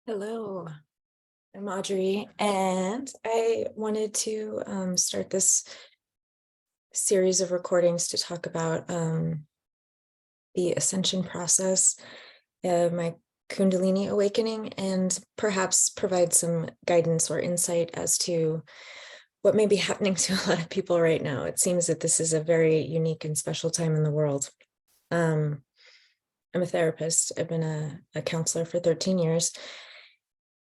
Hello, I'm Audrey, and I wanted to start this series of recordings to talk about the ascension process, my kundalini awakening, and perhaps provide some guidance or insight as to what may be happening to a lot of people right now. It seems that this is a very unique and special time in the world. I'm a therapist. I've been a counselor for 13 years.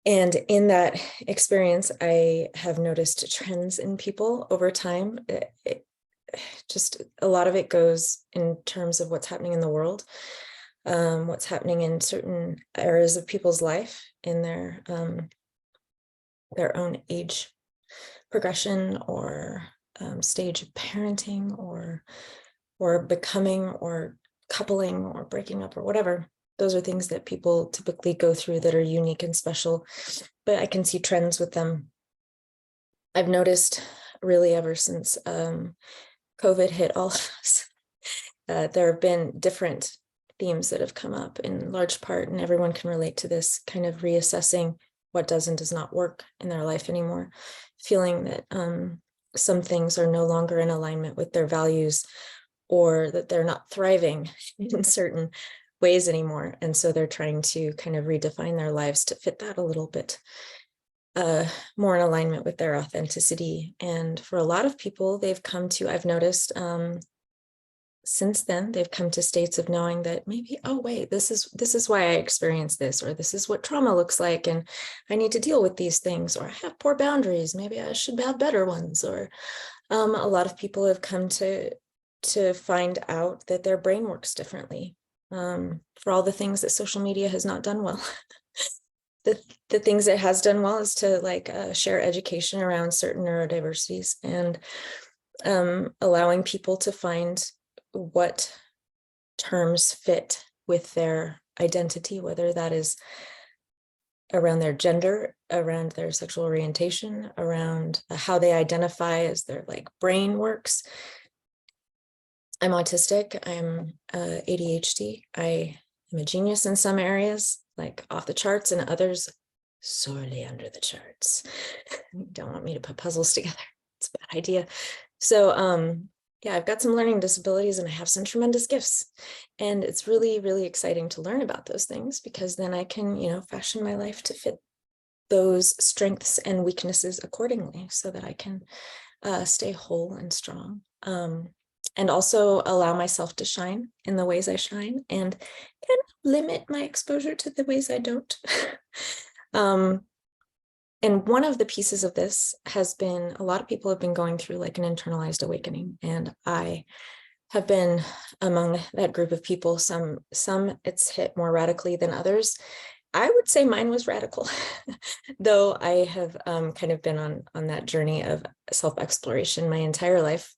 And in that experience, I have noticed trends in people over time. Just a lot of it goes in terms of what's happening in the world, what's happening in certain areas of people's life in their own age progression or stage of parenting or becoming or coupling or breaking up or whatever. Those are things that people typically go through that are unique and special, but I can see trends with them. I've noticed really ever since COVID hit all of us, there have been different themes that have come up in large part, and everyone can relate to this, kind of reassessing what does and does not work in their life anymore, feeling that some things are no longer in alignment with their values, or that they're not thriving in certain ways anymore. And so they're trying to kind of redefine their lives to fit that a little bit more in alignment with their authenticity. And for a lot of people, they've come to, I've noticed since then, they've come to states of knowing that maybe, oh, wait, this is why I experienced this, or this is what trauma looks like, and I need to deal with these things, or I have poor boundaries, maybe I should have better ones. Or a lot of people have come to find out that their brain works differently, for all the things that social media has not done well. The things it has done well is to share education around certain neurodiversities and allowing people to find what terms fit with their identity, whether that is around their gender, around their sexual orientation, around how they identify as their brain works. I'm autistic, I'm ADHD, I am a genius in some areas, like off the charts, and others sorely under the charts. You don't want me to put puzzles together. It's a bad idea. So yeah, I've got some learning disabilities and I have some tremendous gifts. And it's really, really exciting to learn about those things, because then I can, fashion my life to fit those strengths and weaknesses accordingly so that I can stay whole and strong. And also allow myself to shine in the ways I shine, and kind of limit my exposure to the ways I don't. And one of the pieces of this has been, a lot of people have been going through an internalized awakening, and I have been among that group of people. Some it's hit more radically than others. I would say mine was radical, though I have kind of been on that journey of self-exploration my entire life.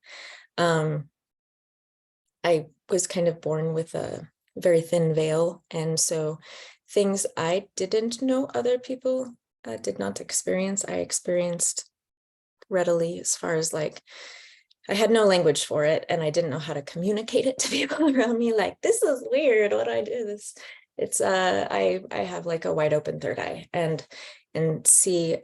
I was kind of born with a very thin veil, and so things I didn't know other people did not experience, I experienced readily, as far as I had no language for it, and I didn't know how to communicate it to people around me. This is weird. What do I do? It's I have a wide open third eye, and see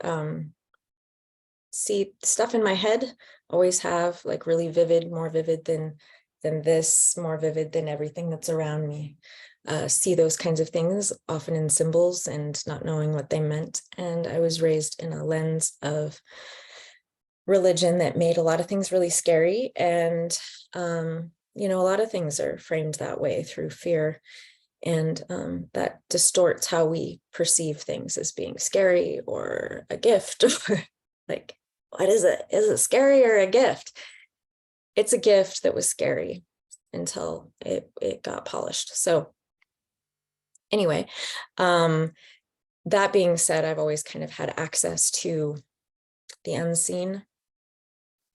stuff in my head. Always have really vivid, more vivid than this, more vivid than everything that's around me. See those kinds of things often in symbols and not knowing what they meant. And I was raised in a lens of religion that made a lot of things really scary. And, a lot of things are framed that way through fear. And that distorts how we perceive things as being scary or a gift. Or what is it? Is it scary or a gift? It's a gift that was scary until it got polished. So anyway, that being said, I've always kind of had access to the unseen.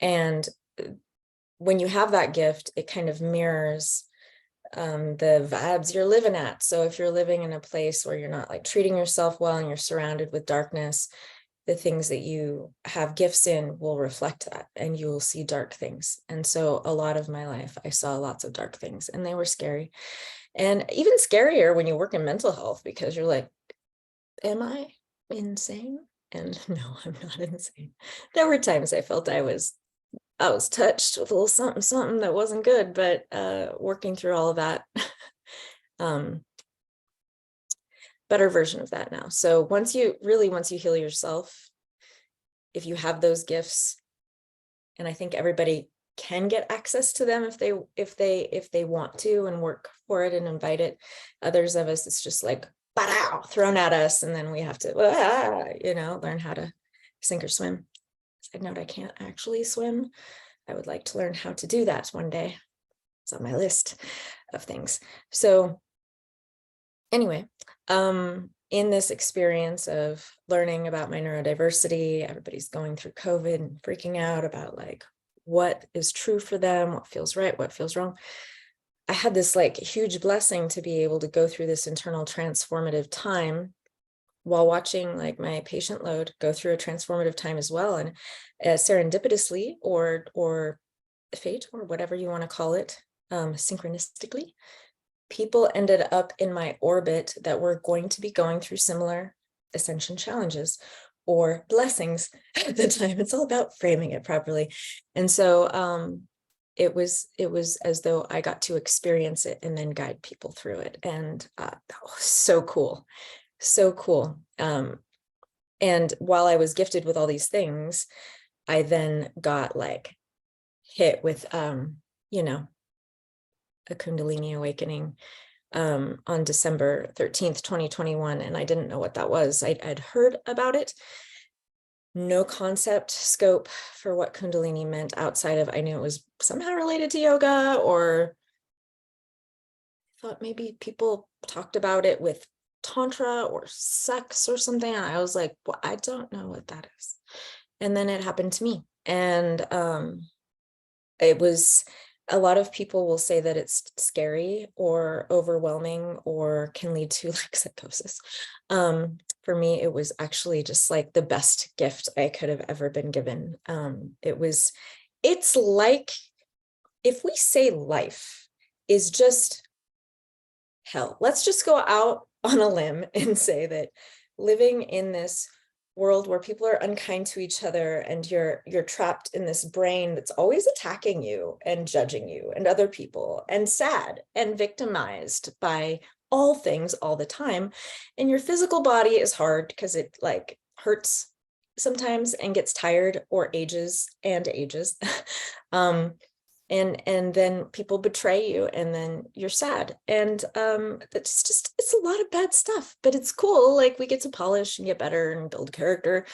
And when you have that gift, it kind of mirrors the vibes you're living at. So if you're living in a place where you're not treating yourself well and you're surrounded with darkness, the things that you have gifts in will reflect that, and you will see dark things. And so a lot of my life, I saw lots of dark things, and they were scary. And even scarier when you work in mental health, because you're like, am I insane? And no, I'm not insane. There were times I felt I was touched with a little something, something that wasn't good, but working through all of that, better version of that now. So once you heal yourself, if you have those gifts, and I think everybody can get access to them if they want to and work for it and invite it. Others of us, it's just like thrown at us, and then we have to learn how to sink or swim. Side note, I can't actually swim. I would like to learn how to do that one day. It's on my list of things. So anyway, in this experience of learning about my neurodiversity, everybody's going through COVID and freaking out about like what is true for them, what feels right, what feels wrong. I had this like huge blessing to be able to go through this internal transformative time while watching like my patient load go through a transformative time as well. And serendipitously or fate, or whatever you want to call it, synchronistically, people ended up in my orbit that were going to be going through similar ascension challenges or blessings at the time. It's all about framing it properly. And so it was as though I got to experience it and then guide people through it. And that was so cool. So cool. And while I was gifted with all these things, I then got like hit with, a kundalini awakening on December 13th, 2021. And I didn't know what that was. I'd heard about it. No concept scope for what kundalini meant outside of, I knew it was somehow related to yoga, or I thought maybe people talked about it with tantra or sex or something. And I was like, well, I don't know what that is. And then it happened to me. And it was, a lot of people will say that it's scary or overwhelming or can lead to like psychosis. For me, it was actually just like the best gift I could have ever been given. It's like, if we say life is just hell, let's just go out on a limb and say that living in this world where people are unkind to each other and you're trapped in this brain that's always attacking you and judging you and other people, and sad and victimized by all things all the time, and your physical body is hard because it like hurts sometimes and gets tired or ages and then people betray you, and then you're sad, and it's a lot of bad stuff, but it's cool. Like, we get to polish and get better and build character,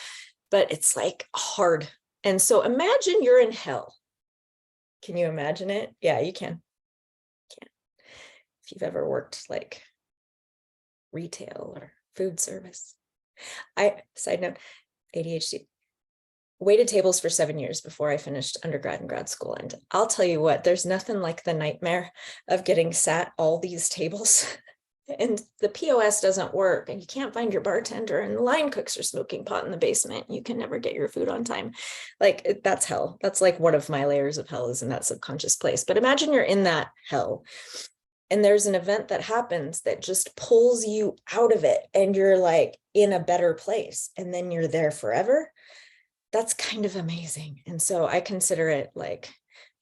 but it's like hard. And so imagine you're in hell. Can you imagine it? Yeah, you can. If you've ever worked like retail or food service. Side note, ADHD. Waited tables for 7 years before I finished undergrad and grad school. And I'll tell you what, there's nothing like the nightmare of getting sat all these tables and the POS doesn't work and you can't find your bartender and the line cooks are smoking pot in the basement. You can never get your food on time. Like, that's hell. That's like one of my layers of hell, is in that subconscious place. But imagine you're in that hell and there's an event that happens that just pulls you out of it and you're like in a better place, and then you're there forever. That's kind of amazing. And so I consider it like,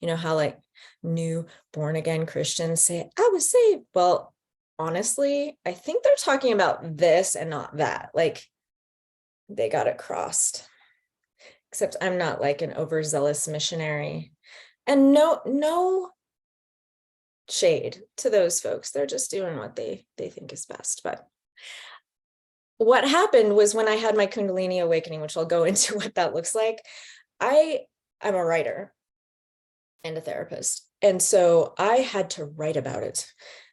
how like new born again Christians say, I was saved. Well, honestly, I think they're talking about this and not that. Like, they got it crossed. Except I'm not like an overzealous missionary. And no shade to those folks. They're just doing what they think is best. But what happened was, when I had my kundalini awakening, which I'll go into what that looks like, I'm a writer and a therapist. And so I had to write about it.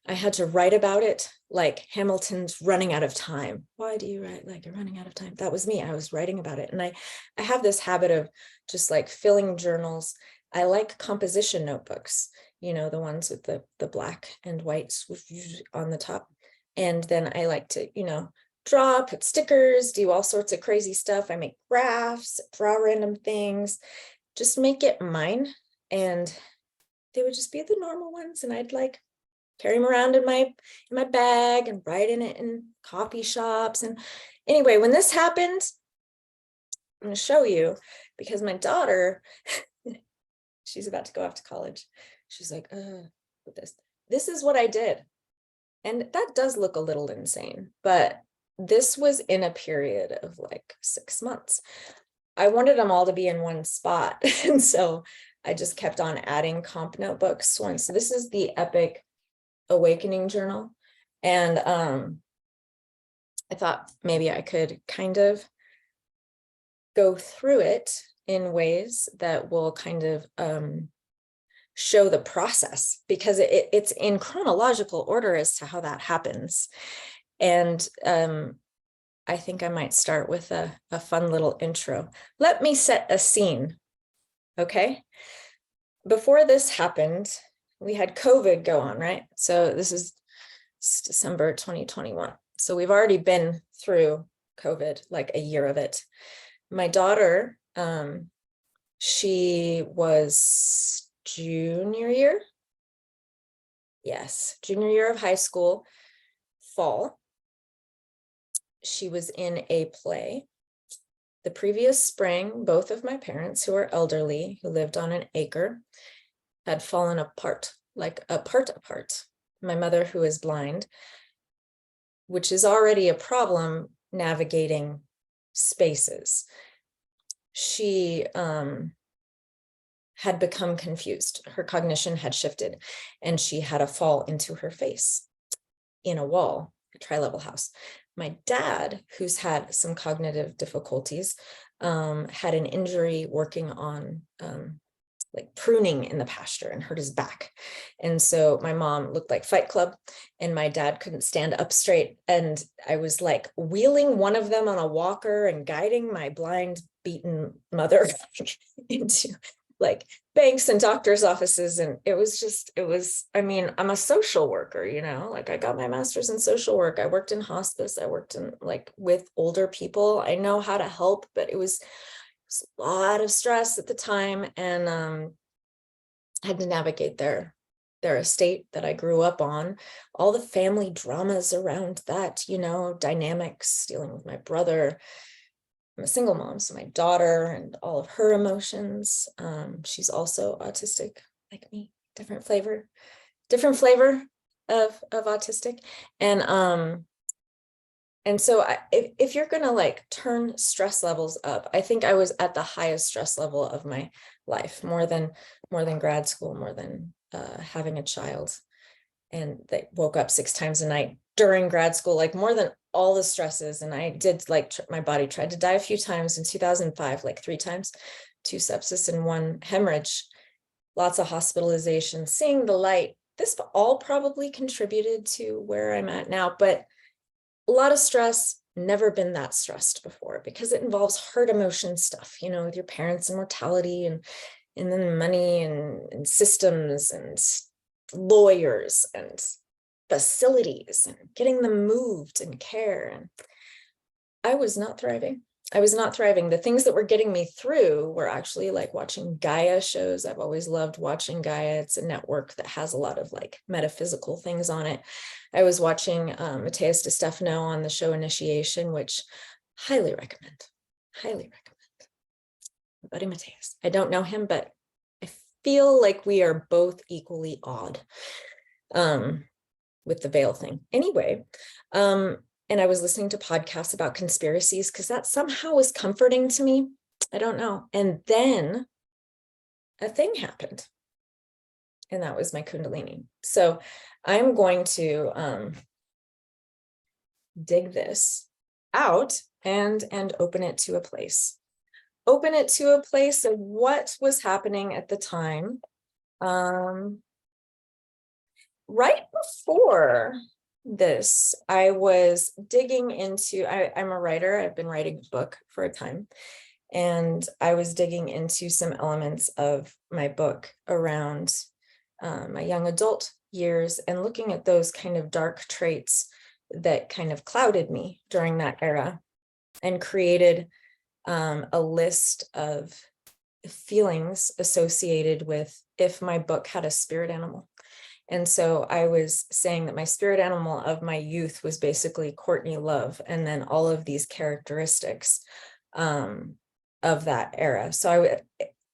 I had to write about it like Hamilton's running out of time. Why do you write like you're running out of time? That was me. I was writing about it. And I have this habit of just like filling journals. I like composition notebooks, the ones with the black and white on the top. And then I like to, draw, put stickers, do all sorts of crazy stuff. I make graphs, draw random things, just make it mine. And they would just be the normal ones. And I'd like carry them around in my bag and write in it in coffee shops. And anyway, when this happened, I'm going to show you, because my daughter, she's about to go off to college. She's like, with this is what I did. And that does look a little insane, but this was in a period of like 6 months. I wanted them all to be in one spot. And so I just kept on adding comp notebooks. So this is the Epic Awakening Journal. And I thought maybe I could kind of go through it in ways that will kind of show the process, because it's in chronological order as to how that happens. And I think I might start with a fun little intro. Let me set a scene, okay? Before this happened, we had COVID go on, right? So this is December 2021. So we've already been through COVID, like a year of it. My daughter, she was junior year. Yes, junior year of high school, fall. She was in a play. The previous spring, both of my parents, who are elderly, who lived on an acre, had fallen apart, like apart. My mother, who is blind, which is already a problem navigating spaces. She had become confused. Her cognition had shifted, and she had a fall into her face in a wall, a tri-level house. My dad, who's had some cognitive difficulties, had an injury working on like pruning in the pasture and hurt his back. And so my mom looked like Fight Club, and my dad couldn't stand up straight. And I was like wheeling one of them on a walker and guiding my blind, beaten mother into like banks and doctors' offices. And it was, I mean, I'm a social worker, you know, like I got my master's in social work. I worked in hospice. I worked in like with older people. I know how to help, but it was a lot of stress at the time, and had to navigate their estate that I grew up on, all the family dramas around that, you know, dynamics, dealing with my brother. I'm a single mom, so my daughter and all of her emotions. She's also autistic like me, different flavor of autistic. And so if you're going to like turn stress levels up, I think I was at the highest stress level of my life, more than grad school, more than having a child. And they woke up 6 times a night during grad school, like more than all the stresses. And I did like, my body tried to die a few times in 2005, like 3 times, 2 sepsis and 1 hemorrhage, lots of hospitalization, seeing the light. This all probably contributed to where I'm at now, but a lot of stress, never been that stressed before, because it involves hard emotion stuff, you know, with your parents and mortality and then money and systems and lawyers and facilities and getting them moved and care. And I was not thriving. The things that were getting me through were actually like watching Gaia shows. I've always loved watching Gaia. It's a network that has a lot of like metaphysical things on it. I was watching Mateus de Stefano on the show Initiation, which highly recommend. My buddy Mateus. I don't know him, but I feel like we are both equally odd with the veil thing. Anyway, and I was listening to podcasts about conspiracies because that somehow was comforting to me. I don't know. And then a thing happened, and that was my kundalini. So I'm going to dig this out and open it to a place. Open it to a place of what was happening at the time. Right before this, I was digging into, I'm a writer. I've been writing a book for a time, and I was digging into some elements of my book around my young adult years and looking at those kind of dark traits that kind of clouded me during that era, and created a list of feelings associated with if my book had a spirit animal. And so I was saying that my spirit animal of my youth was basically Courtney Love, and then all of these characteristics of that era. So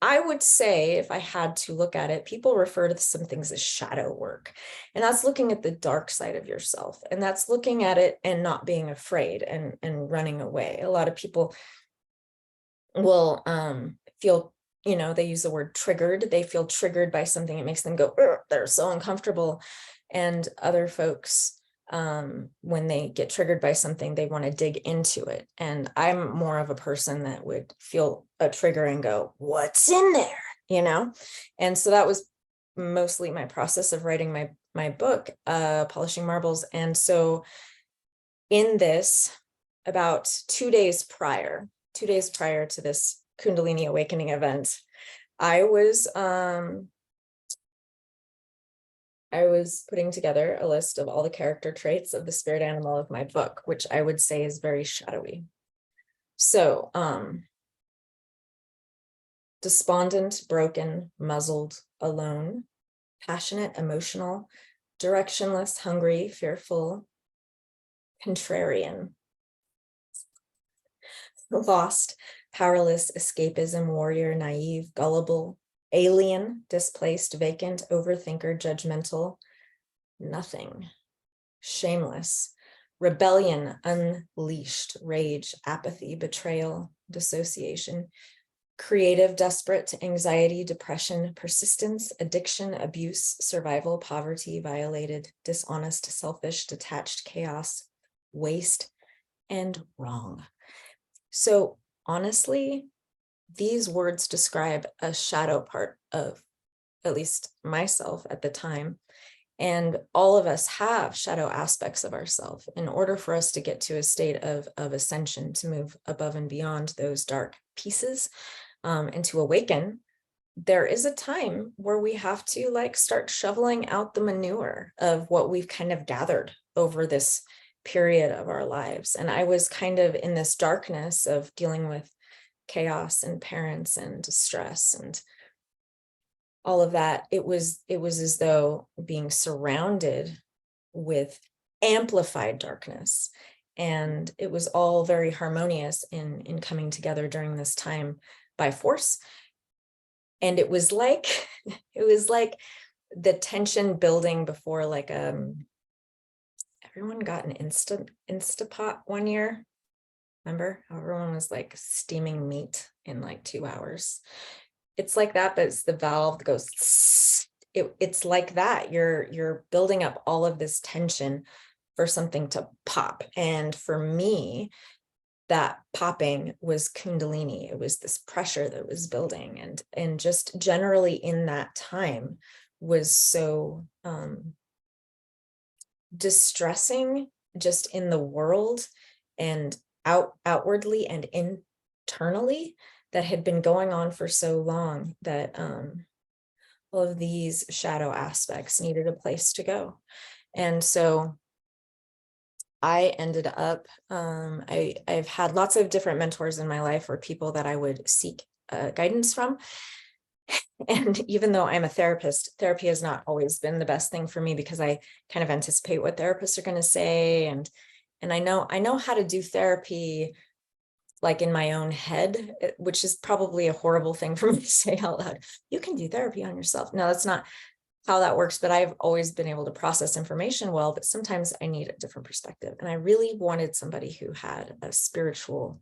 I would say, if I had to look at it, people refer to some things as shadow work. And that's looking at the dark side of yourself. And that's looking at it and not being afraid and running away. A lot of people will feel, they use the word triggered. They feel triggered by something. It makes them go, they're so uncomfortable. And other folks, when they get triggered by something, they want to dig into it. And I'm more of a person that would feel a trigger and go, what's in there? And so that was mostly my process of writing my book, Polishing Marbles. And so in this, about 2 days prior to this Kundalini awakening event, I was putting together a list of all the character traits of the spirit animal of my book, which I would say is very shadowy. So, despondent, broken, muzzled, alone, passionate, emotional, directionless, hungry, fearful, contrarian, lost, powerless, escapism, warrior, naive, gullible, alien, displaced, vacant, overthinker, judgmental, nothing, shameless, rebellion, unleashed, rage, apathy, betrayal, dissociation, creative, desperate, anxiety, depression, persistence, addiction, abuse, survival, poverty, violated, dishonest, selfish, detached, chaos, waste, and wrong. So honestly, these words describe a shadow part of at least myself at the time. And all of us have shadow aspects of ourselves. In order for us to get to a state of ascension, to move above and beyond those dark pieces, and to awaken, there is a time where we have to start shoveling out the manure of what we've kind of gathered over this period of our lives. And I was kind of in this darkness of dealing with chaos and parents and stress and all of that. It was as though being surrounded with amplified darkness. And it was all very harmonious in coming together during this time by force. And it was like the tension building before everyone got an Instapot one year. Remember how everyone was steaming meat in 2 hours? It's like that, but it's the valve that goes, it's like that. You're building up all of this tension for something to pop. And for me, that popping was Kundalini. It was this pressure that was building, and just generally in that time was so distressing, just in the world and outwardly and internally, that had been going on for so long, that all of these shadow aspects needed a place to go. And so I ended up, I've had lots of different mentors in my life, or people that I would seek guidance from. And even though I'm a therapist, therapy has not always been the best thing for me, because I kind of anticipate what therapists are going to say. And I know how to do therapy in my own head, which is probably a horrible thing for me to say out loud. You can do therapy on yourself. No, that's not how that works, but I've always been able to process information well, but sometimes I need a different perspective. And I really wanted somebody who had a spiritual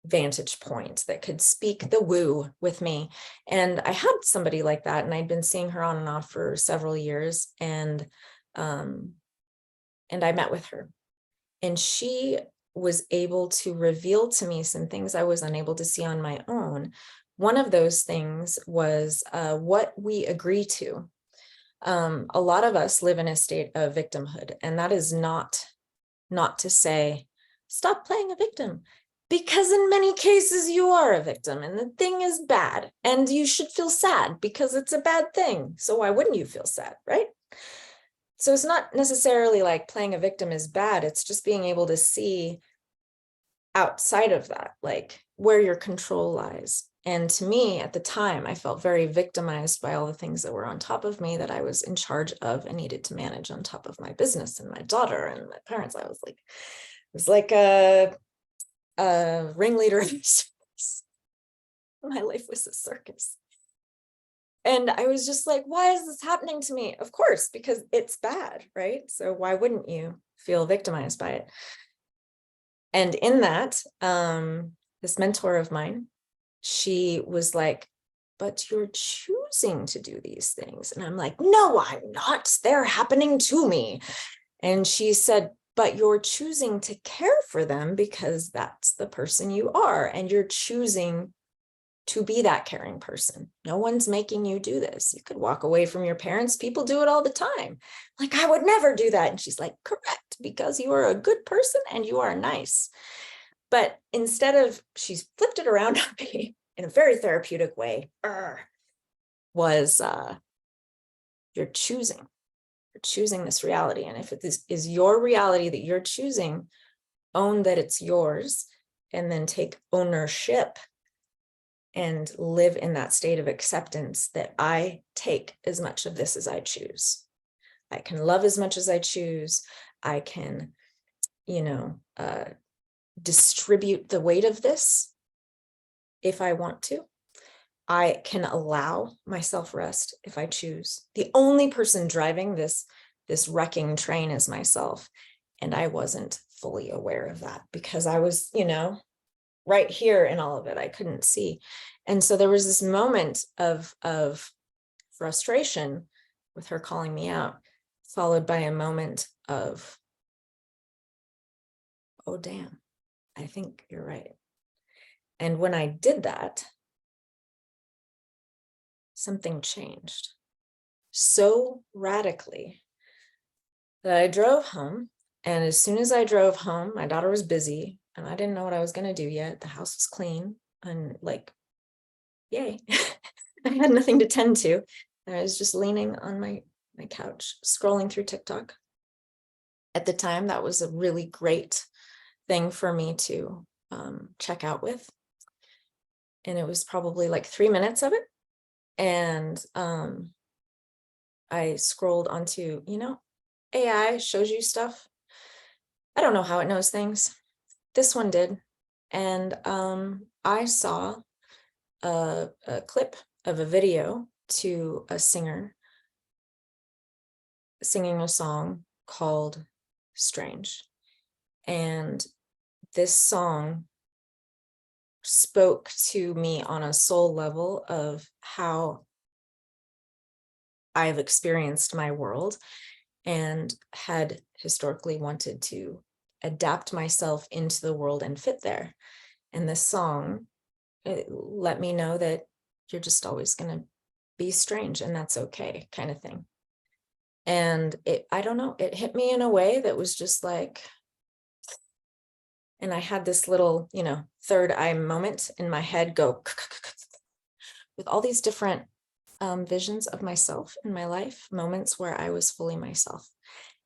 vantage point that could speak the woo with me. And I had somebody like that, and I'd been seeing her on and off for several years. And I met with her, and she was able to reveal to me some things I was unable to see on my own. One of those things was what we agree to. A lot of us live in a state of victimhood, and that is not to say, stop playing a victim, because in many cases you are a victim and the thing is bad, and you should feel sad because it's a bad thing. So why wouldn't you feel sad, right? So it's not necessarily like playing a victim is bad. It's just being able to see outside of that, where your control lies. And to me, at the time, I felt very victimized by all the things that were on top of me that I was in charge of and needed to manage on top of my business and my daughter and my parents. I was like, it was like a ringleader of a circus. My life was a circus. And I was just like, why is this happening to me? Of course, because it's bad, right? So why wouldn't you feel victimized by it? And in that, this mentor of mine, she was like, but you're choosing to do these things. And I'm like, no, I'm not. They're happening to me. And she said, but you're choosing to care for them because that's the person you are. And you're choosing to be that caring person. No one's making you do this. You could walk away from your parents. People do it all the time. Like, I would never do that. And she's like, correct, because you are a good person and you are nice. But instead of, she's flipped it around on me in a very therapeutic way, was you're choosing this reality. And if it is your reality that you're choosing, own that it's yours, and then take ownership and live in that state of acceptance that I take as much of this as I choose. I can love as much as I choose. I can, distribute the weight of this if I want to. I can allow myself rest if I choose. The only person driving this wrecking train is myself. And I wasn't fully aware of that because I was, right here in all of it. I couldn't see. And so there was this moment of frustration with her calling me out, followed by a moment of, oh, damn, I think you're right. And when I did that, something changed so radically that I drove home. And as soon as I drove home, my daughter was busy and I didn't know what I was going to do yet. The house was clean and like, yay, I had nothing to tend to. I was just leaning on my couch, scrolling through TikTok. At the time, that was a really great thing for me to check out with. And it was probably like 3 minutes of it. And I scrolled onto, AI shows you stuff. I don't know how it knows things. This one did. And I saw a clip of a video to a singer singing a song called Strange. And this song spoke to me on a soul level of how I've experienced my world and had historically wanted to adapt myself into the world and fit there. And this song, it let me know that you're just always going to be strange and that's okay, kind of thing. And I don't know, it hit me in a way that was just like, and I had this little, third eye moment in my head go with all these different visions of myself in my life, moments where I was fully myself.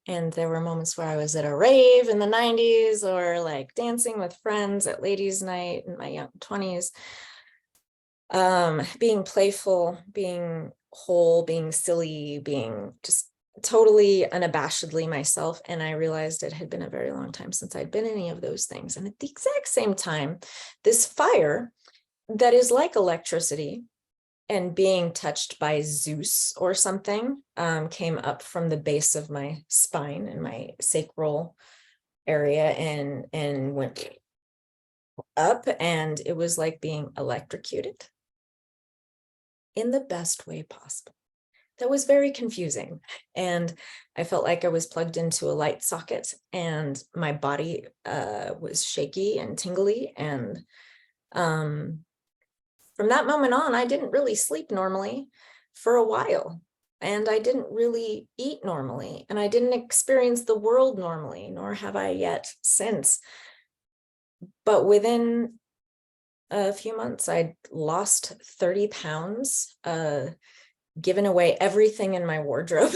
And there were moments where I was at a rave in the 90s or like dancing with friends at ladies' night in my young 20s, being playful, being whole, being silly, being just totally unabashedly myself. And I realized it had been a very long time since I'd been any of those things. And at the exact same time, this fire that is like electricity and being touched by Zeus or something came up from the base of my spine and my sacral area and went up, and it was like being electrocuted in the best way possible. That was very confusing. And I felt like I was plugged into a light socket and my body was shaky and tingly. And from that moment on, I didn't really sleep normally for a while. And I didn't really eat normally. And I didn't experience the world normally, nor have I yet since. But within a few months, I'd lost 30 pounds, given away everything in my wardrobe,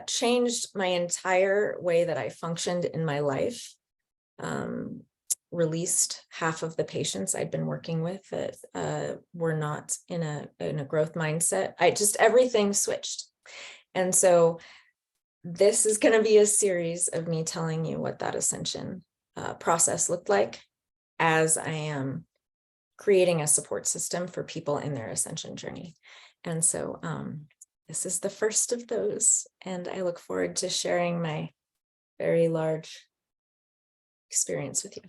changed my entire way that I functioned in my life, released half of the patients I'd been working with that were not in a growth mindset. Everything switched. And so this is going to be a series of me telling you what that ascension process looked like as I am creating a support system for people in their ascension journey. And so this is the first of those, and I look forward to sharing my very large experience with you.